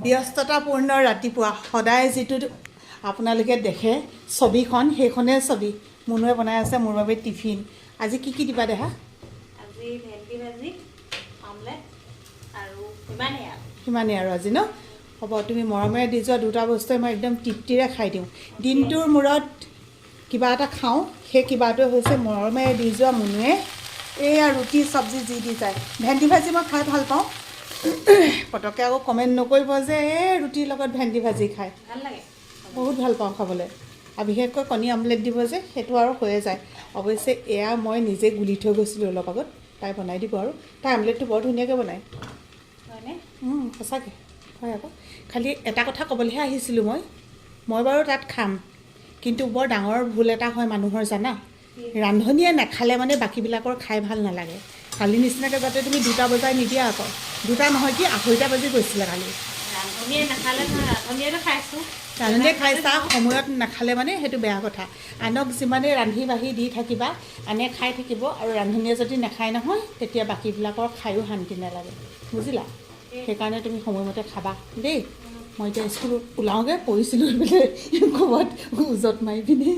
ব্যস্ততাপূৰ্ণ ৰাতিপুৱা সদায় যিটো আপোনালোকে দেখে ছবিখন সেইখনেই ছবি মুনুৱে বনাই আছে মোৰ বাবে টিফিন। আজি কি কি দিবা দেহা? আজি ভেন্দি ভাজি, অমলেট আৰু সিমানেই আৰু আজি ন হ'ব। তুমি মৰমেৰে দি যোৱা দুটা বস্তুৱে মই একদম তৃপ্তিৰে খাই দিওঁ। দিনটোৰ মূৰত কিবা এটা খাওঁ, সেই কিবাটোৱে হৈছে মৰমেৰে দি যোৱা মুনুৱে এয়া ৰুটি চব্জি যি দি যায়। ভেন্দি ভাজি মই খাই ভাল পাওঁ। পটককৈ আকৌ কমেণ্ট নকৰিব যে এই ৰুটিৰ লগত ভেন্দি ভাজি খায়। ভাল লাগে, বহুত ভাল পাওঁ খাবলৈ। আৰু বিশেষকৈ কণী আমলেট দিব যে সেইটো আৰু হৈয়ে যায়। অৱশ্যে এয়া মই নিজে গুলি থৈ গৈছিলোঁ অলপ আগত, তাই বনাই দিব আৰু তাই আমলেটটো বৰ ধুনীয়াকৈ বনায়। হয়নে? সঁচাকৈ হয় আকৌ। খালি এটা কথা ক'বলৈহে আহিছিলোঁ মই বাৰু তাত খাম, কিন্তু বৰ ডাঙৰ ভুল এটা হয় মানুহৰ জানা, ৰান্ধনীয়ে নাখালে মানে বাকীবিলাকৰ খাই ভাল নালাগে। কালি নিচিনাকৈ যাতে তুমি 2টা বজাই নিদিয়া আকৌ। 2টা নহয় কি 2:30 বাজি গৈছিলে কালি। ৰান্ধনীয়ে নাখালে নহয়, ৰান্ধনীয়েতো খাইছোঁ। ৰান্ধনীয়ে খাইছা, সময়ত নাখালে মানে সেইটো বেয়া কথা। আনক যিমানেই ৰান্ধি বাঢ়ি দি থাকিবা আনে খাই থাকিব, আৰু ৰান্ধনীয়ে যদি নাখায় নহয় তেতিয়া বাকীবিলাকৰ খায়ো শান্তি নালাগে, বুজিলা? সেইকাৰণে তুমি সময়মতে খাবা দেই। মই এতিয়া স্কুলত ওলাওঁগৈ, পৰিছিলোঁ বোলে ক'ৰবাত উজত মাৰি পিনে।